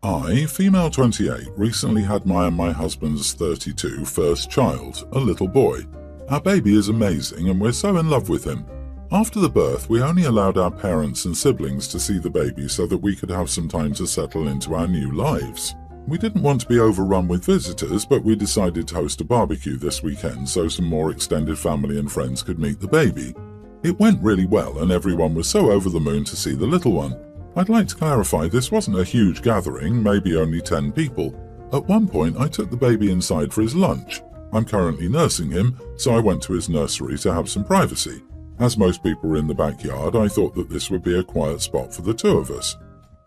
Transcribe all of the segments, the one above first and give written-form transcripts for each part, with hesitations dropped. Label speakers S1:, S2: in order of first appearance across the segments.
S1: I, female 28, recently had my and my husband's 32 first child, a little boy. Our baby is amazing and we're so in love with him. After the birth, we only allowed our parents and siblings to see the baby so that we could have some time to settle into our new lives. We didn't want to be overrun with visitors, but we decided to host a barbecue this weekend so some more extended family and friends could meet the baby. It went really well and everyone was so over the moon to see the little one. I'd like to clarify this wasn't a huge gathering, maybe only 10 people. At one point I took the baby inside for his lunch. I'm currently nursing him, so I went to his nursery to have some privacy. As most people were in the backyard, I thought that this would be a quiet spot for the two of us.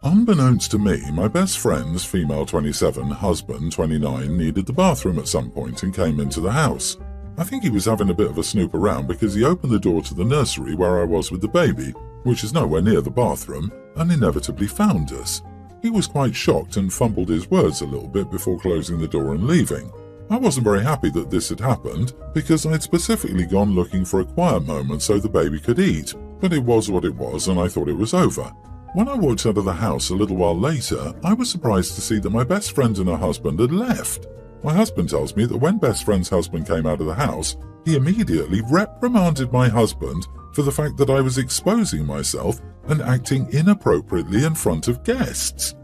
S1: Unbeknownst to me, my best friend's female 27 husband 29 needed the bathroom at some point and came into the house. I think he was having a bit of a snoop around because he opened the door to the nursery where I was with the baby, which is nowhere near the bathroom, and inevitably found us. He was quite shocked and fumbled his words a little bit before closing the door and leaving. I wasn't very happy that this had happened because I'd specifically gone looking for a quiet moment so the baby could eat, but it was what it was and I thought it was over. When I walked out of the house a little while later, I was surprised to see that my best friend and her husband had left. My husband tells me that when best friend's husband came out of the house, he immediately reprimanded my husband for the fact that I was exposing myself and acting inappropriately in front of guests.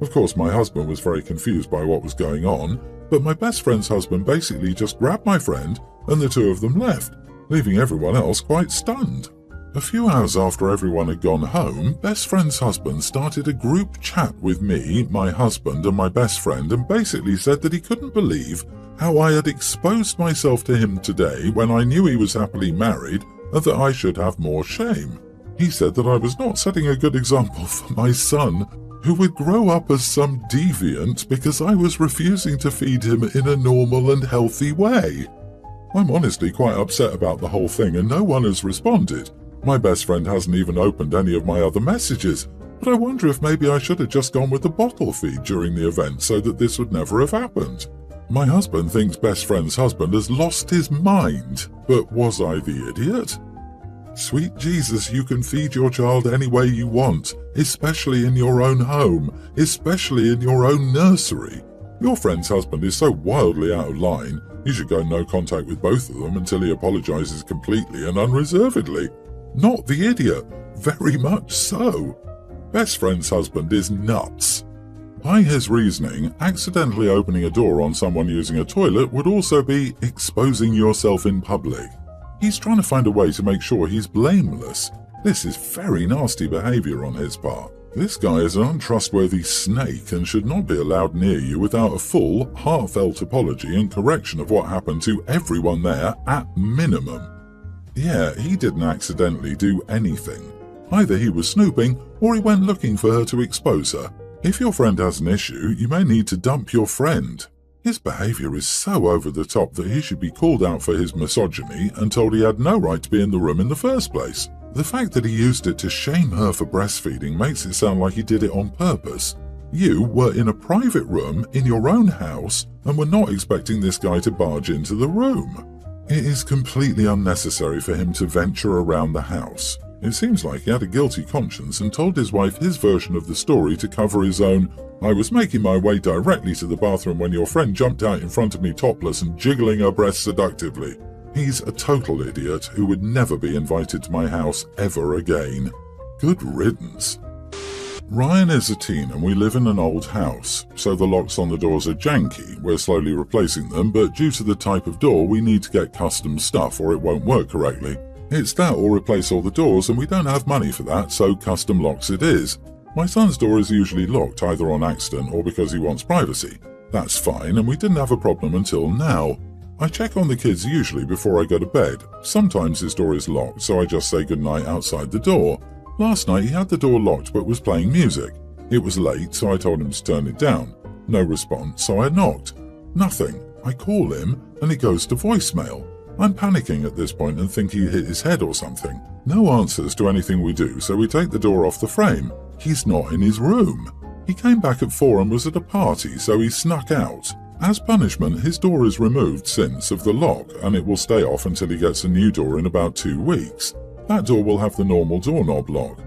S1: Of course, my husband was very confused by what was going on, but my best friend's husband basically just grabbed my friend and the two of them left, leaving everyone else quite stunned. A few hours after everyone had gone home, best friend's husband started a group chat with me, my husband and my best friend and basically said that he couldn't believe how I had exposed myself to him today when I knew he was happily married and that I should have more shame. He said that I was not setting a good example for my son, who would grow up as some deviant because I was refusing to feed him in a normal and healthy way. I'm honestly quite upset about the whole thing and no one has responded. My best friend hasn't even opened any of my other messages, but I wonder if maybe I should have just gone with the bottle feed during the event so that this would never have happened. My husband thinks best friend's husband has lost his mind, but was I the idiot? Sweet Jesus, you can feed your child any way you want, especially in your own home, especially in your own nursery. Your friend's husband is so wildly out of line, you should go no contact with both of them until he apologizes completely and unreservedly. Not the idiot, very much so. Best friend's husband is nuts. By his reasoning, accidentally opening a door on someone using a toilet would also be exposing yourself in public. He's trying to find a way to make sure he's blameless. This is very nasty behavior on his part. This guy is an untrustworthy snake and should not be allowed near you without a full, heartfelt apology and correction of what happened to everyone there at minimum. Yeah, he didn't accidentally do anything. Either he was snooping or he went looking for her to expose her. If your friend has an issue, you may need to dump your friend. His behavior is so over the top that he should be called out for his misogyny and told he had no right to be in the room in the first place. The fact that he used it to shame her for breastfeeding makes it sound like he did it on purpose. You were in a private room in your own house and were not expecting this guy to barge into the room. It is completely unnecessary for him to venture around the house. It seems like he had a guilty conscience and told his wife his version of the story to cover his own, "I was making my way directly to the bathroom when your friend jumped out in front of me topless and jiggling her breasts seductively." He's a total idiot who would never be invited to my house ever again. Good riddance. Ryan is a teen and we live in an old house, so the locks on the doors are janky. We're slowly replacing them, but due to the type of door, we need to get custom stuff or it won't work correctly. It's that or replace all the doors and we don't have money for that, so custom locks it is. My son's door is usually locked either on accident or because he wants privacy. That's fine and we didn't have a problem until now. I check on the kids usually before I go to bed. Sometimes his door is locked, so I just say goodnight outside the door. Last night he had the door locked but was playing music. It was late, so I told him to turn it down. No response, so I knocked. Nothing. I call him and it goes to voicemail. I'm panicking at this point and think he hit his head or something. No answers to anything we do, so we take the door off the frame. He's not in his room. He came back at 4 and was at a party, so he snuck out. As punishment, his door is removed since of the lock and it will stay off until he gets a new door in about 2 weeks. That door will have the normal doorknob lock.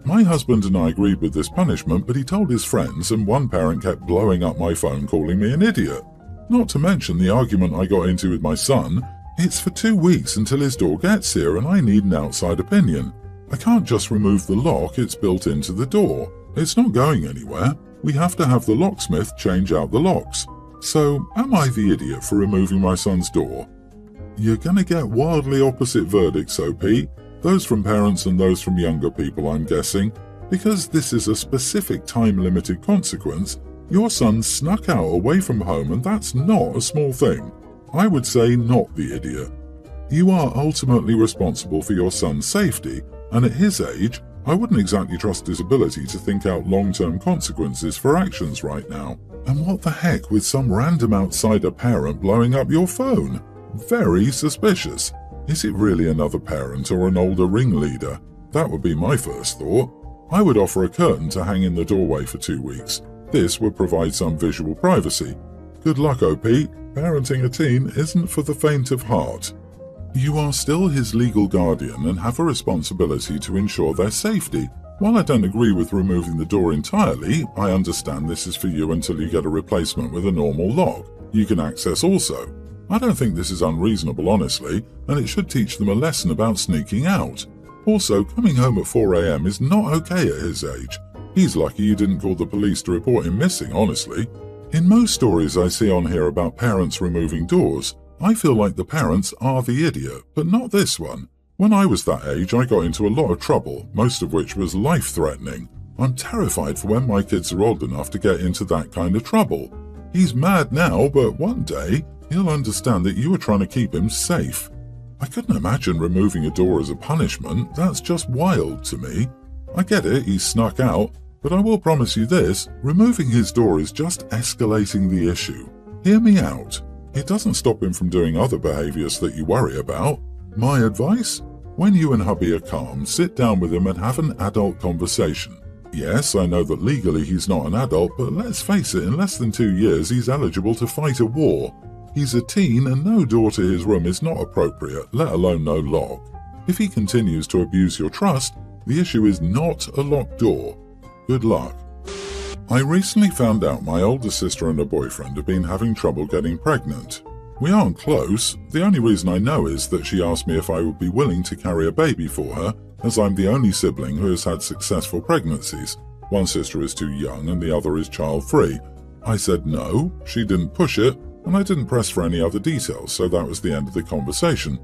S1: My husband and I agreed with this punishment, but he told his friends and one parent kept blowing up my phone calling me an idiot. Not to mention the argument I got into with my son. It's for 2 weeks until his door gets here and I need an outside opinion. I can't just remove the lock, it's built into the door. It's not going anywhere. We have to have the locksmith change out the locks. So, am I the idiot for removing my son's door? You're gonna get wildly opposite verdicts, OP. Those from parents and those from younger people, I'm guessing. Because this is a specific time-limited consequence, your son snuck out away from home and that's not a small thing. I would say not the idiot. You are ultimately responsible for your son's safety, and at his age, I wouldn't exactly trust his ability to think out long-term consequences for actions right now. And what the heck with some random outsider parent blowing up your phone? Very suspicious. Is it really another parent or an older ringleader? That would be my first thought. I would offer a curtain to hang in the doorway for 2 weeks. This would provide some visual privacy. Good luck, OP. Parenting a teen isn't for the faint of heart. You are still his legal guardian and have a responsibility to ensure their safety. While I don't agree with removing the door entirely, I understand this is for you until you get a replacement with a normal lock you can access also. I don't think this is unreasonable, honestly, and it should teach them a lesson about sneaking out. Also, coming home at 4 a.m. is not okay at his age. He's lucky you didn't call the police to report him missing, honestly. In most stories I see on here about parents removing doors, I feel like the parents are the idiot, but not this one. When I was that age, I got into a lot of trouble, most of which was life-threatening. I'm terrified for when my kids are old enough to get into that kind of trouble. He's mad now, but one day, he'll understand that you were trying to keep him safe. I couldn't imagine removing a door as a punishment. That's just wild to me. I get it, he snuck out, but I will promise you this, removing his door is just escalating the issue. Hear me out. It doesn't stop him from doing other behaviors that you worry about. My advice? When you and hubby are calm, sit down with him and have an adult conversation. Yes, I know that legally he's not an adult, but let's face it, in less than 2 years he's eligible to fight a war. He's a teen and no door to his room is not appropriate, let alone no lock. If he continues to abuse your trust, the issue is not a locked door. Good luck. I recently found out my older sister and her boyfriend have been having trouble getting pregnant. We aren't close. The only reason I know is that she asked me if I would be willing to carry a baby for her, as I'm the only sibling who has had successful pregnancies. One sister is too young and the other is child-free. I said no, she didn't push it, and I didn't press for any other details, so that was the end of the conversation.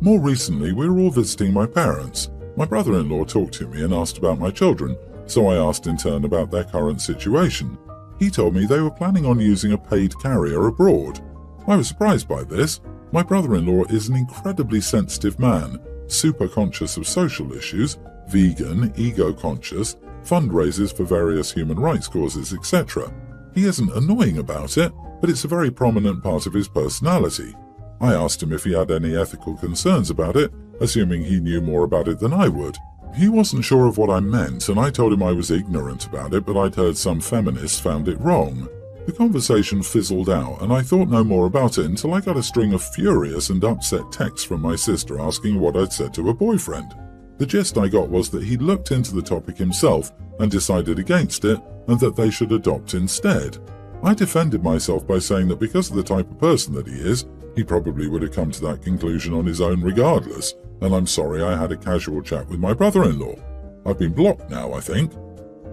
S1: More recently, we were all visiting my parents. My brother-in-law talked to me and asked about my children, so I asked in turn about their current situation. He told me they were planning on using a paid carrier abroad. I was surprised by this. My brother-in-law is an incredibly sensitive man, super conscious of social issues, vegan, ego-conscious, fundraisers for various human rights causes, etc. He isn't annoying about it, but it's a very prominent part of his personality. I asked him if he had any ethical concerns about it, assuming he knew more about it than I would. He wasn't sure of what I meant, and I told him I was ignorant about it, but I'd heard some feminists found it wrong. The conversation fizzled out, and I thought no more about it until I got a string of furious and upset texts from my sister asking what I'd said to her boyfriend. The gist I got was that he'd looked into the topic himself and decided against it, and that they should adopt instead. I defended myself by saying that because of the type of person that he is, he probably would have come to that conclusion on his own regardless, and I'm sorry I had a casual chat with my brother-in-law. I've been blocked now, I think.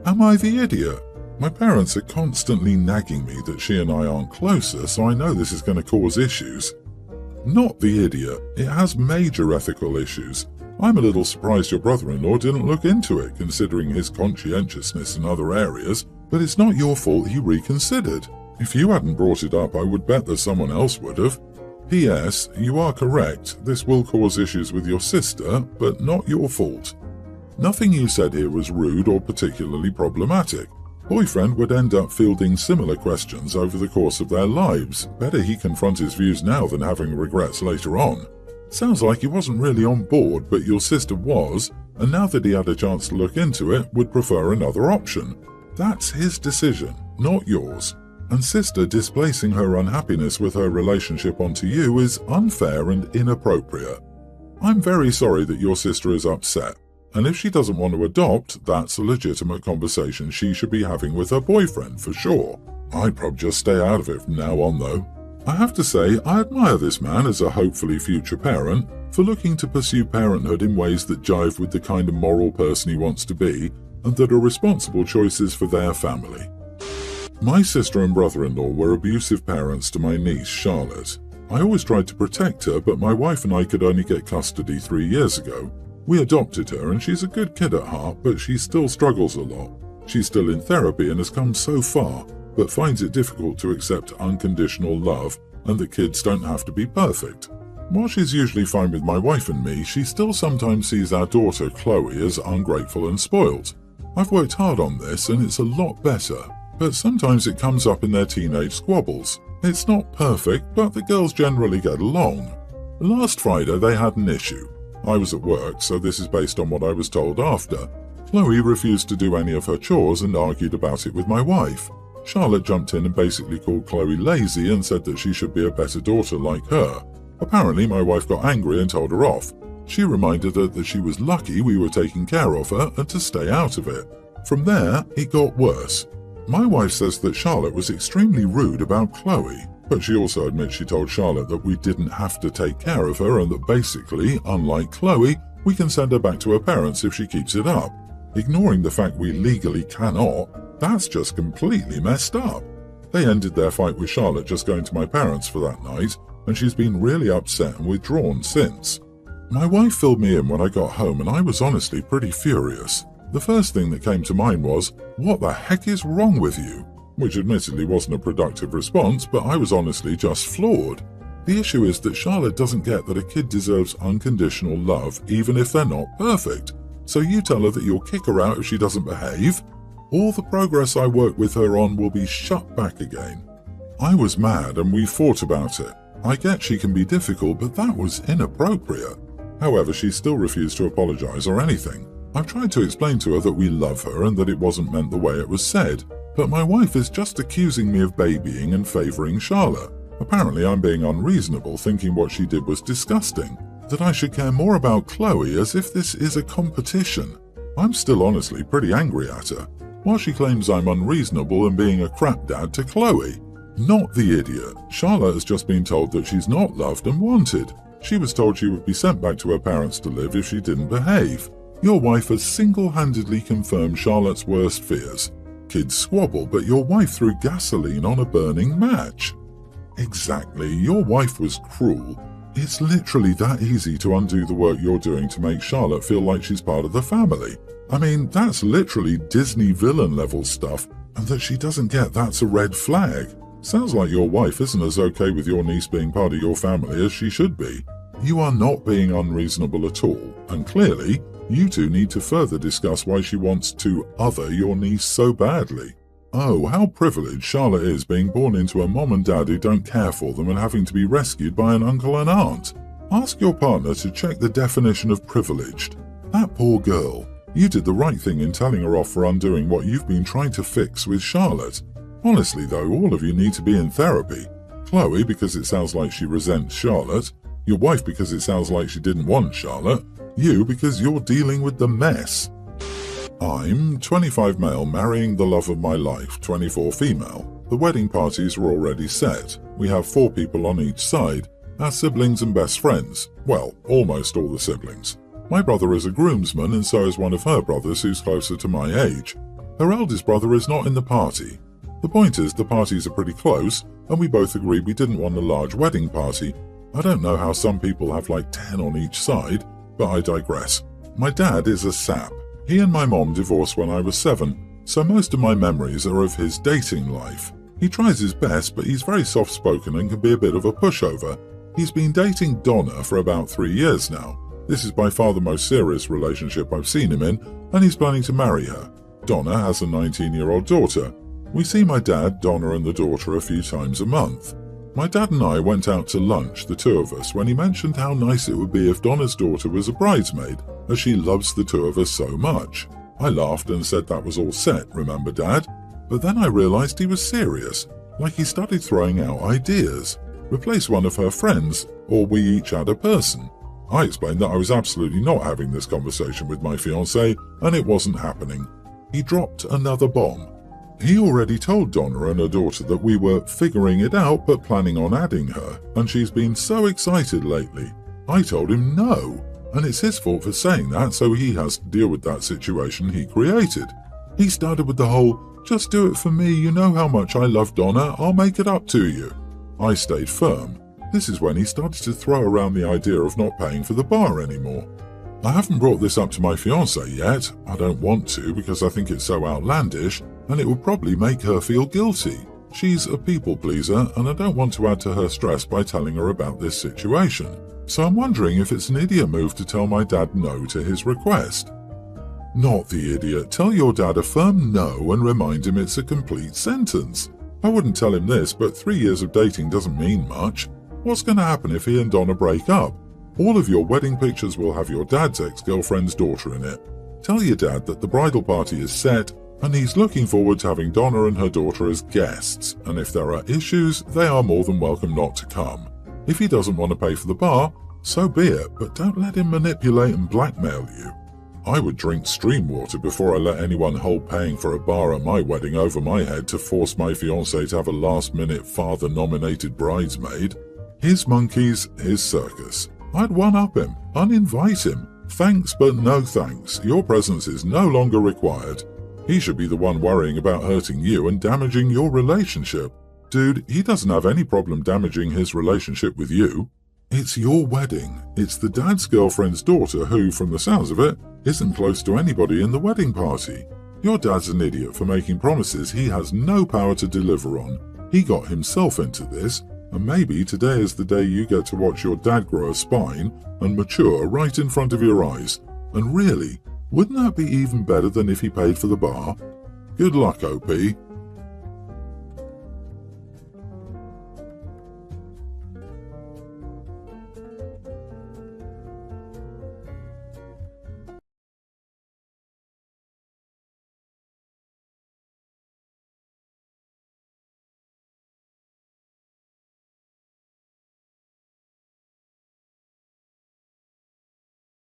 S1: Am I the idiot? My parents are constantly nagging me that she and I aren't closer, so I know this is going to cause issues. Not the idiot. It has major ethical issues. I'm a little surprised your brother-in-law didn't look into it, considering his conscientiousness in other areas, but it's not your fault he reconsidered. If you hadn't brought it up, I would bet that someone else would have. P.S. You are correct. This will cause issues with your sister, but not your fault. Nothing you said here was rude or particularly problematic. Boyfriend would end up fielding similar questions over the course of their lives. Better he confront his views now than having regrets later on. Sounds like he wasn't really on board, but your sister was, and now that he had a chance to look into it, would prefer another option. That's his decision, not yours. And sister displacing her unhappiness with her relationship onto you is unfair and inappropriate. I'm very sorry that your sister is upset. And if she doesn't want to adopt, that's a legitimate conversation she should be having with her boyfriend for sure. I'd probably just stay out of it from now on though. I have to say, I admire this man as a hopefully future parent for looking to pursue parenthood in ways that jive with the kind of moral person he wants to be and that are responsible choices for their family. My sister and brother-in-law were abusive parents to my niece, Charlotte. I always tried to protect her, but my wife and I could only get custody 3 years ago. We adopted her and she's a good kid at heart, but she still struggles a lot. She's still in therapy and has come so far, but finds it difficult to accept unconditional love and that kids don't have to be perfect. While she's usually fine with my wife and me, she still sometimes sees our daughter Chloe as ungrateful and spoiled. I've worked hard on this and it's a lot better, but sometimes it comes up in their teenage squabbles. It's not perfect, but the girls generally get along. Last Friday they had an issue. I was at work, so this is based on what I was told after. Chloe refused to do any of her chores and argued about it with my wife. Charlotte jumped in and basically called Chloe lazy and said that she should be a better daughter like her. Apparently my wife got angry and told her off. She reminded her that she was lucky we were taking care of her and to stay out of it. From there, it got worse. My wife says that Charlotte was extremely rude about Chloe, but she also admits she told Charlotte that we didn't have to take care of her and that basically, unlike Chloe, we can send her back to her parents if she keeps it up. Ignoring the fact we legally cannot, that's just completely messed up. They ended their fight with Charlotte just going to my parents for that night, and she's been really upset and withdrawn since. My wife filled me in when I got home and I was honestly pretty furious. The first thing that came to mind was, "What the heck is wrong with you?" Which admittedly wasn't a productive response, but I was honestly just floored. The issue is that Charlotte doesn't get that a kid deserves unconditional love even if they're not perfect. So you tell her that you'll kick her out if she doesn't behave? All the progress I work with her on will be shut back again. I was mad and we fought about it. I get she can be difficult, but that was inappropriate. However, she still refused to apologize or anything. I've tried to explain to her that we love her and that it wasn't meant the way it was said, but my wife is just accusing me of babying and favoring Charlotte. Apparently I'm being unreasonable, thinking what she did was disgusting, that I should care more about Chloe as if this is a competition. I'm still honestly pretty angry at her, while she claims I'm unreasonable and being a crap dad to Chloe. Not the idiot. Charlotte has just been told that she's not loved and wanted. She was told she would be sent back to her parents to live if she didn't behave. Your wife has single-handedly confirmed Charlotte's worst fears. Kids squabble, but your wife threw gasoline on a burning match. Exactly, your wife was cruel. It's literally that easy to undo the work you're doing to make Charlotte feel like she's part of the family. I mean, that's literally Disney villain level stuff, and that she doesn't get that's a red flag. Sounds like your wife isn't as okay with your niece being part of your family as she should be. You are not being unreasonable at all, and clearly, you two need to further discuss why she wants to other your niece so badly. Oh, how privileged Charlotte is being born into a mom and dad who don't care for them and having to be rescued by an uncle and aunt. Ask your partner to check the definition of privileged. That poor girl. You did the right thing in telling her off for undoing what you've been trying to fix with Charlotte. Honestly though, all of you need to be in therapy. Chloe because it sounds like she resents Charlotte, your wife because it sounds like she didn't want Charlotte, you because you're dealing with the mess. I'm 25 male marrying the love of my life, 24 female. The wedding parties are already set. We have 4 people on each side, our siblings and best friends. Well, almost all the siblings. My brother is a groomsman and so is one of her brothers who's closer to my age. Her eldest brother is not in the party. The point is the parties are pretty close and we both agreed we didn't want a large wedding party. I don't know how some people have like 10 on each side, but I digress. My dad is a sap. He and my mom divorced when I was 7, so most of my memories are of his dating life. He tries his best, but he's very soft-spoken and can be a bit of a pushover. He's been dating Donna for about 3 years now. This is by far the most serious relationship I've seen him in, and he's planning to marry her. Donna has a 19-year-old daughter. We see my dad, Donna and the daughter a few times a month. My dad and I went out to lunch, the two of us, when he mentioned how nice it would be if Donna's daughter was a bridesmaid, as she loves the two of us so much. I laughed and said that was all set, remember Dad? But then I realized he was serious, like he started throwing out ideas. Replace one of her friends, or we each add a person. I explained that I was absolutely not having this conversation with my fiancée and it wasn't happening. He dropped another bomb. He already told Donna and her daughter that we were figuring it out but planning on adding her, and she's been so excited lately. I told him no, and it's his fault for saying that, so he has to deal with that situation he created. He started with the whole, "Just do it for me, you know how much I love Donna, I'll make it up to you." I stayed firm. This is when he started to throw around the idea of not paying for the bar anymore. I haven't brought this up to my fiancée yet. I don't want to because I think it's so outlandish and it would probably make her feel guilty. She's a people pleaser and I don't want to add to her stress by telling her about this situation. So I'm wondering if it's an idiot move to tell my dad no to his request. Not the idiot. Tell your dad a firm no and remind him it's a complete sentence. I wouldn't tell him this, but 3 years of dating doesn't mean much. What's going to happen if he and Donna break up? All of your wedding pictures will have your dad's ex-girlfriend's daughter in it. Tell your dad that the bridal party is set and he's looking forward to having Donna and her daughter as guests, and if there are issues, they are more than welcome not to come. If he doesn't want to pay for the bar, so be it, but don't let him manipulate and blackmail you. I would drink stream water before I let anyone hold paying for a bar at my wedding over my head to force my fiancée to have a last-minute father-nominated bridesmaid. His monkeys, his circus. I'd one-up him, uninvite him. Thanks but no thanks, your presence is no longer required. He should be the one worrying about hurting you and damaging your relationship. Dude, he doesn't have any problem damaging his relationship with you. It's your wedding. It's the dad's girlfriend's daughter who, from the sounds of it, isn't close to anybody in the wedding party. Your dad's an idiot for making promises he has no power to deliver on. He got himself into this, and maybe today is the day you get to watch your dad grow a spine and mature right in front of your eyes. And really, wouldn't that be even better than if he paid for the bar? Good luck, OP.